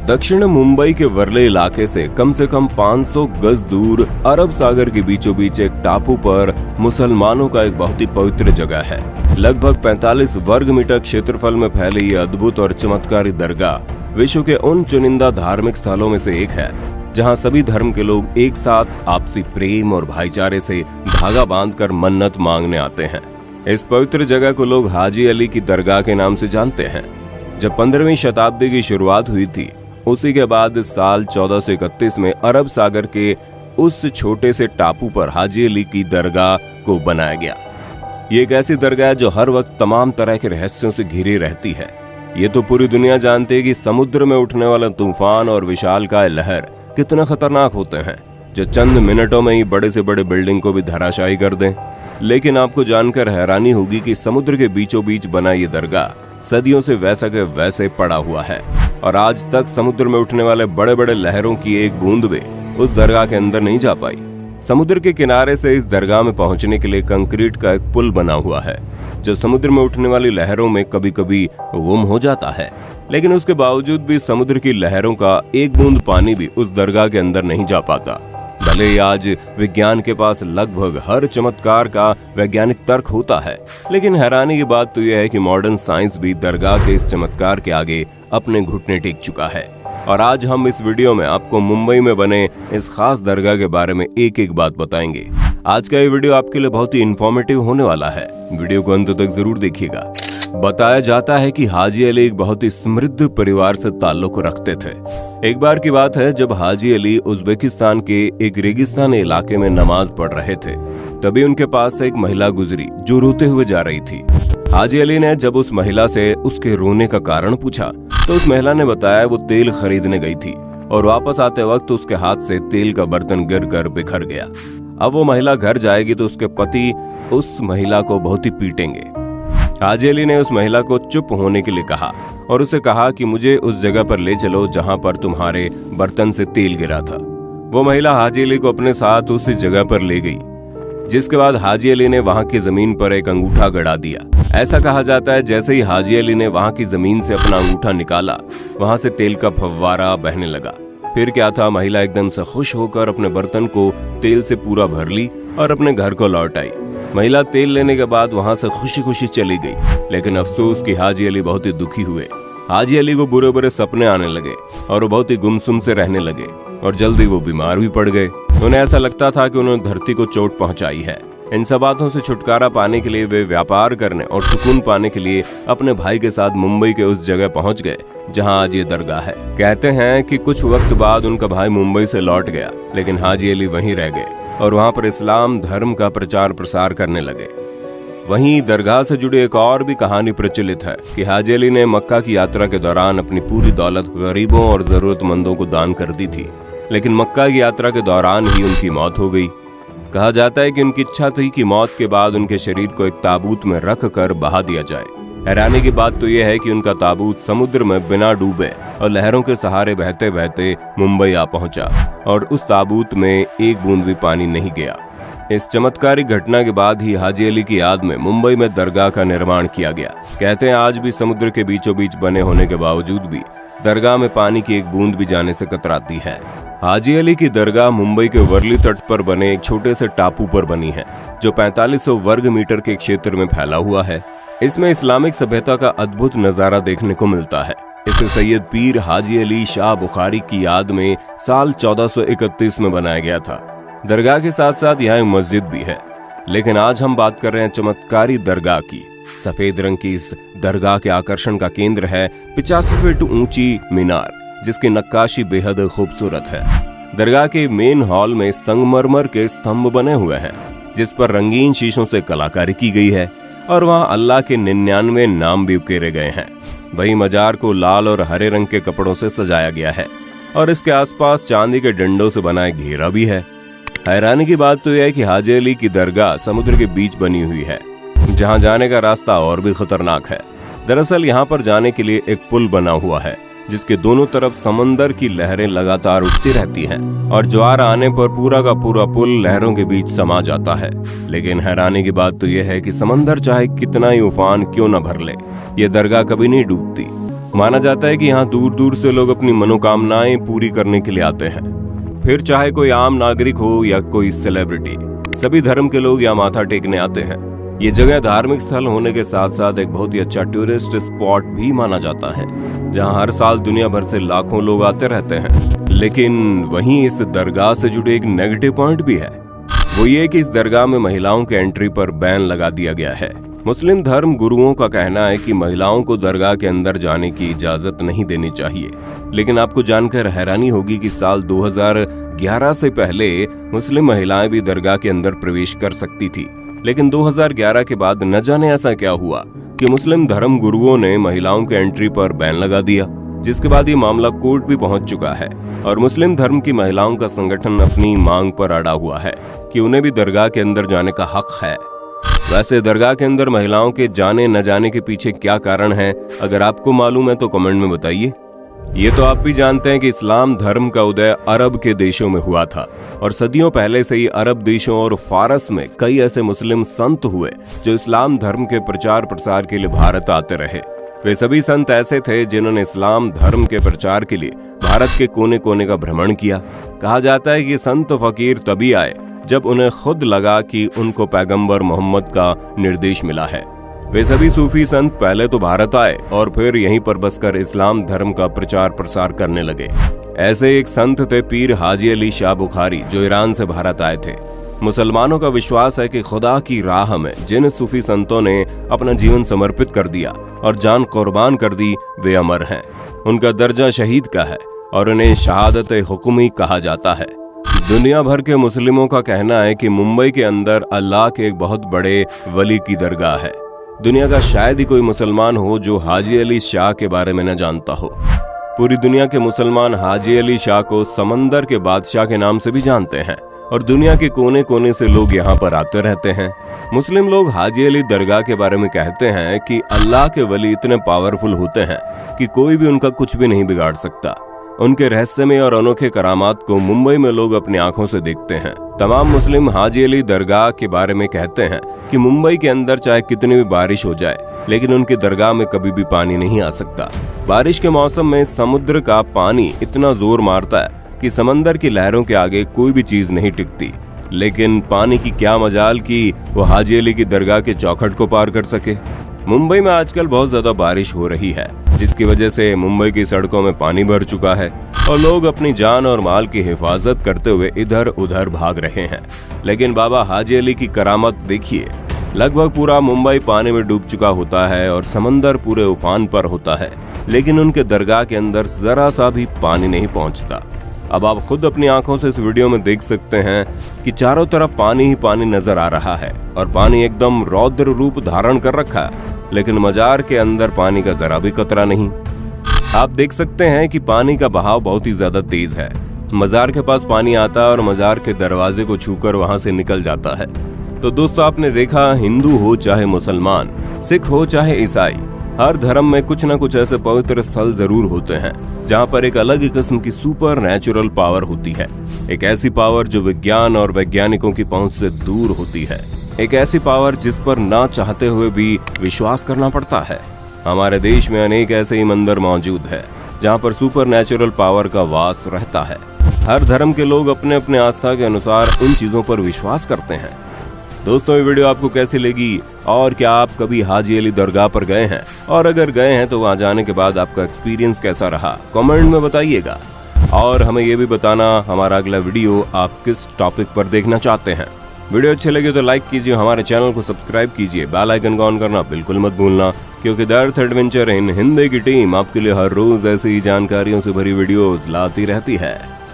दक्षिण मुंबई के वर्ले इलाके से कम 500 गज दूर अरब सागर के बीचों बीच एक टापू पर मुसलमानों का एक बहुत ही पवित्र जगह है। लगभग 45 वर्ग मीटर क्षेत्रफल में फैली ये अद्भुत और चमत्कारी दरगाह विश्व के उन चुनिंदा धार्मिक स्थलों में से एक है जहां सभी धर्म के लोग एक साथ आपसी प्रेम और भाईचारे से धागा बांधकर मन्नत मांगने आते हैं। इस पवित्र जगह को लोग हाजी अली की दरगाह के नाम से जानते हैं। जब 15वीं शताब्दी की शुरुआत हुई थी, उसी के बाद साल 1431 में अरब सागर के उस छोटे से टापू पर हाजी अली की दरगाह को बनाया गया। ये एक ऐसी दरगाह है जो हर वक्त तमाम तरह के रहस्यों से घिरी रहती है। ये तो पूरी दुनिया जानती है कि समुद्र में उठने वाला तूफान और विशालकाय लहर कितना खतरनाक होते हैं, जो चंद मिनटों में ही बड़े से बड़े बिल्डिंग को भी धराशायी कर दें। लेकिन आपको जानकर हैरानी होगी कि समुद्र के बीचों बीच बना ये दरगाह सदियों से वैसा के वैसे पड़ा हुआ है और आज तक समुद्र में उठने वाले बड़े बड़े लहरों की एक बूंद भी उस दरगाह के अंदर नहीं जा पाई। समुद्र के किनारे से इस दरगाह में पहुंचने के लिए कंक्रीट का एक पुल बना हुआ है जो समुद्र में उठने वाली लहरों में कभी कभी गुम हो जाता है, लेकिन उसके बावजूद भी समुद्र की लहरों का एक बूंद पानी भी उस दरगाह के अंदर नहीं जा पाता। भले ही आज विज्ञान के पास लगभग हर चमत्कार का वैज्ञानिक तर्क होता है, लेकिन हैरानी की बात तो यह है कि मॉडर्न साइंस भी दरगाह के इस चमत्कार के आगे अपने घुटने टेक चुका है। और आज हम इस वीडियो में आपको मुंबई में बने इस खास दरगाह के बारे में एक एक बात बताएंगे। आज का ये वीडियो आपके लिए बहुत ही इंफॉर्मेटिव होने वाला है, वीडियो को अंत तक जरूर देखिएगा। बताया जाता है कि हाजी अली एक बहुत ही समृद्ध परिवार से ताल्लुक रखते थे। एक बार की बात है जब हाजी अली उज्बेकिस्तान के एक रेगिस्तानी इलाके में नमाज पढ़ रहे थे, तभी उनके पास से एक महिला गुजरी जो रोते हुए जा रही थी। हाजी अली ने जब उस महिला से उसके रोने का कारण पूछा तो उस महिला ने बताया वो तेल खरीदने गई थी और वापस आते वक्त उसके हाथ से तेल का बर्तन गिरकर बिखर गया। अब वो महिला घर जाएगी तो उसके पति उस महिला को बहुत ही पीटेंगे। हाजी अली ने उस महिला को चुप होने के लिए कहा और उसे कहा कि मुझे उस जगह पर ले चलो जहां पर तुम्हारे बर्तन से तेल गिरा था। वो महिला हाजी अली को अपने साथ उसी जगह पर ले गई, जिसके बाद हाजी अली ने वहां की जमीन पर एक अंगूठा गड़ा दिया। ऐसा कहा जाता है जैसे ही हाजी अली ने वहां की जमीन से अपना अंगूठा निकाला, वहां से तेल का फव्वारा बहने लगा। फिर क्या था, महिला एकदम से खुश होकर अपने बर्तन को तेल से पूरा भर ली और अपने घर को लौट आई। महिला तेल लेने के बाद वहां से खुशी खुशी चली गई, लेकिन अफसोस कि हाजी अली बहुत ही दुखी हुए। हाजी अली को बुरे बुरे सपने आने लगे और वो बहुत ही गुमसुम से रहने लगे और जल्दी वो बीमार भी पड़ गए। उन्हें ऐसा लगता था कि उन्होंने धरती को चोट पहुंचाई है। इन सब बातों से छुटकारा पाने के लिए वे व्यापार करने और सुकून पाने के लिए अपने भाई के साथ मुंबई के उस जगह पहुंच गए जहां आज ये दरगाह है। कहते हैं कि कुछ वक्त बाद उनका भाई मुंबई से लौट गया, लेकिन हाजी अली वहीं रह गए और वहां पर इस्लाम धर्म का प्रचार प्रसार करने लगे। वहीं दरगाह से जुड़ी एक और भी कहानी प्रचलित है कि हाजी अली ने मक्का की यात्रा के दौरान अपनी पूरी दौलत गरीबों और जरूरतमंदों को दान कर दी थी, लेकिन मक्का की यात्रा के दौरान ही उनकी मौत हो गई। कहा जाता है कि उनकी इच्छा थी कि मौत के बाद उनके शरीर को एक ताबूत में रख कर बहा दिया जाए। हैरानी की बात तो यह है कि उनका ताबूत समुद्र में बिना डूबे और लहरों के सहारे बहते बहते मुंबई आ पहुंचा और उस ताबूत में एक बूंद भी पानी नहीं गया। इस चमत्कारी घटना के बाद ही हाजी अली की याद में मुंबई में दरगाह का निर्माण किया गया। कहते हैं आज भी समुद्र के बीचों बीच बने होने के बावजूद भी दरगाह में पानी की एक बूंद भी जाने से कतराती है। हाजी अली की दरगाह मुंबई के वर्ली तट पर बने एक छोटे से टापू पर बनी है जो 4500 वर्ग मीटर के क्षेत्र में फैला हुआ है। इसमें इस्लामिक सभ्यता का अद्भुत नजारा देखने को मिलता है। इसे सैयद पीर हाजी अली शाह बुखारी की याद में साल 1431 में बनाया गया था। दरगाह के साथ साथ यहाँ एक मस्जिद भी है, लेकिन आज हम बात कर रहे हैं चमत्कारी दरगाह की। सफेद रंग की इस दरगाह के आकर्षण का केंद्र है 85 फीट ऊंची मीनार, जिसकी नक्काशी बेहद खूबसूरत है। दरगाह के मेन हॉल में संगमरमर के स्तंभ बने हुए हैं जिस पर रंगीन शीशों से कलाकारी की गई है और वहां अल्लाह के 99 नाम भी उकेरे गए हैं। वहीं मजार को लाल और हरे रंग के कपड़ों से सजाया गया है और इसके आसपास चांदी के डंडों से बना एक घेरा भी है। हैरानी की बात तो यह है कि हाजी अली की दरगाह समुद्र के बीच बनी हुई है, जहां जाने का रास्ता और भी खतरनाक है। दरअसल यहां पर जाने के लिए एक पुल बना हुआ है जिसके दोनों तरफ समंदर की लहरें लगातार उठती रहती हैं और ज्वार आने पर पूरा का पूरा पुल लहरों के बीच समा जाता है। लेकिन हैरानी की बात तो यह है कि समंदर चाहे कितना ही उफान क्यों न भर ले, ये दरगाह कभी नहीं डूबती। माना जाता है कि यहाँ दूर दूर से लोग अपनी मनोकामनाएं पूरी करने के लिए आते हैं। फिर चाहे कोई आम नागरिक हो या कोई सेलिब्रिटी, सभी धर्म के लोग यहाँ माथा टेकने आते हैं। ये जगह धार्मिक स्थल होने के साथ साथ एक बहुत ही अच्छा टूरिस्ट स्पॉट भी माना जाता है, जहाँ हर साल दुनिया भर से लाखों लोग आते रहते हैं। लेकिन वहीं इस दरगाह से जुड़े एक नेगेटिव पॉइंट भी है। वो ये कि इस दरगाह में महिलाओं के एंट्री पर बैन लगा दिया गया है। मुस्लिम धर्म गुरुओं का कहना है कि महिलाओं को दरगाह के अंदर जाने की इजाजत नहीं देनी चाहिए। लेकिन आपको जानकर हैरानी होगी कि साल 2011 से पहले मुस्लिम महिलाएं भी दरगाह के अंदर प्रवेश कर सकती थी। लेकिन 2011 के बाद न जाने ऐसा क्या हुआ कि मुस्लिम धर्म गुरुओं ने महिलाओं के एंट्री पर बैन लगा दिया, जिसके बाद ये मामला कोर्ट भी पहुंच चुका है और मुस्लिम धर्म की महिलाओं का संगठन अपनी मांग पर अड़ा हुआ है कि उन्हें भी दरगाह के अंदर जाने का हक है। वैसे दरगाह के अंदर महिलाओं के जाने न जाने के पीछे क्या कारण है, अगर आपको मालूम है तो कमेंट में बताइए। ये तो आप भी जानते हैं कि इस्लाम धर्म का उदय अरब के देशों में हुआ था और सदियों पहले से ही अरब देशों और फारस में कई ऐसे मुस्लिम संत हुए जो इस्लाम धर्म के प्रचार प्रसार के लिए भारत आते रहे। वे सभी संत ऐसे थे जिन्होंने इस्लाम धर्म के प्रचार के लिए भारत के कोने कोने का भ्रमण किया। कहा जाता है कि संत फकीर तभी आए जब उन्हें खुद लगा कि उनको पैगंबर मोहम्मद का निर्देश मिला है। वे सभी सूफी संत पहले तो भारत आए और फिर यहीं पर बसकर इस्लाम धर्म का प्रचार प्रसार करने लगे। ऐसे एक संत थे पीर हाजी अली शाह बुखारी, जो ईरान से भारत आए थे। मुसलमानों का विश्वास है कि खुदा की राह में जिन सूफी संतों ने अपना जीवन समर्पित कर दिया और जान कुर्बान कर दी, वे अमर हैं। उनका दर्जा शहीद का है और उन्हें शहादत हुक्मी कहा जाता है। दुनिया भर के मुस्लिमों का कहना है कि मुंबई के अंदर अल्लाह के एक बहुत बड़े वली की दरगाह है। दुनिया का शायद ही कोई मुसलमान हो जो हाजी अली शाह के बारे में न जानता हो। पूरी दुनिया के मुसलमान हाजी अली शाह को समंदर के बादशाह के नाम से भी जानते हैं और दुनिया के कोने कोने से लोग यहाँ पर आते रहते हैं। मुस्लिम लोग हाजी अली दरगाह के बारे में कहते हैं कि अल्लाह के वली इतने पावरफुल होते हैं कि कोई भी उनका कुछ भी नहीं बिगाड़ सकता। उनके रहस्यमय और अनोखे करामात को मुंबई में लोग अपनी आंखों से देखते हैं। तमाम मुस्लिम हाजी अली दरगाह के बारे में कहते हैं कि मुंबई के अंदर चाहे कितनी भी बारिश हो जाए, लेकिन उनकी दरगाह में कभी भी पानी नहीं आ सकता। बारिश के मौसम में समुद्र का पानी इतना जोर मारता है कि समंदर की लहरों के आगे कोई भी चीज नहीं टिकती। लेकिन पानी की क्या मजाल कि वो हाजी अली की दरगाह के चौखट को पार कर सके। मुंबई में आजकल बहुत ज्यादा बारिश हो रही है, जिसकी वजह से मुंबई की सड़कों में पानी भर चुका है और लोग अपनी जान और माल की हिफाजत करते हुए इधर उधर भाग रहे हैं। लेकिन बाबा हाजी अली की करामत देखिए, लगभग पूरा मुंबई पानी में डूब चुका होता है और समंदर पूरे उफान पर होता है, लेकिन उनके दरगाह के अंदर जरा सा भी पानी नहीं पहुंचता। अब आप खुद अपनी आंखों से इस वीडियो में देख सकते हैं कि चारों तरफ पानी ही पानी नजर आ रहा है और पानी एकदम रौद्र रूप धारण कर रखा है, लेकिन मजार के अंदर पानी का जरा भी कतरा नहीं। आप देख सकते हैं कि पानी का बहाव बहुत ही ज्यादा तेज है। मजार के पास पानी आता है और मजार के दरवाजे को छूकर वहां से निकल जाता है। तो दोस्तों, आपने देखा, हिंदू हो चाहे मुसलमान, सिख हो चाहे ईसाई, हर धर्म में कुछ न कुछ ऐसे पवित्र स्थल जरूर होते हैं जहाँ पर एक अलग ही किस्म की सुपर नेचुरल पावर होती है। एक ऐसी पावर जो विज्ञान और वैज्ञानिकों की पहुंच से दूर होती है। एक ऐसी पावर जिस पर ना चाहते हुए भी विश्वास करना पड़ता है। हमारे देश में अनेक ऐसे ही मंदिर मौजूद है जहाँ पर सुपर नेचुरल पावर का वास रहता है। हर धर्म के लोग अपने अपने आस्था के अनुसार उन चीजों पर विश्वास करते हैं। दोस्तों, ये वीडियो आपको कैसी लगी और क्या आप कभी हाजी अली दरगाह पर गए हैं, और अगर गए हैं तो वहां जाने के बाद आपका एक्सपीरियंस कैसा रहा, कमेंट में बताइएगा। और हमें ये भी बताना हमारा अगला वीडियो आप किस टॉपिक पर देखना चाहते हैं। वीडियो अच्छे लगे तो लाइक कीजिए, हमारे चैनल को सब्सक्राइब कीजिए, बेल आइकन को ऑन करना बिल्कुल मत भूलना, क्योंकि the earth adventure in Hindi की टीम आपके लिए हर रोज ऐसी ही जानकारियों से भरी वीडियोस लाती रहती है।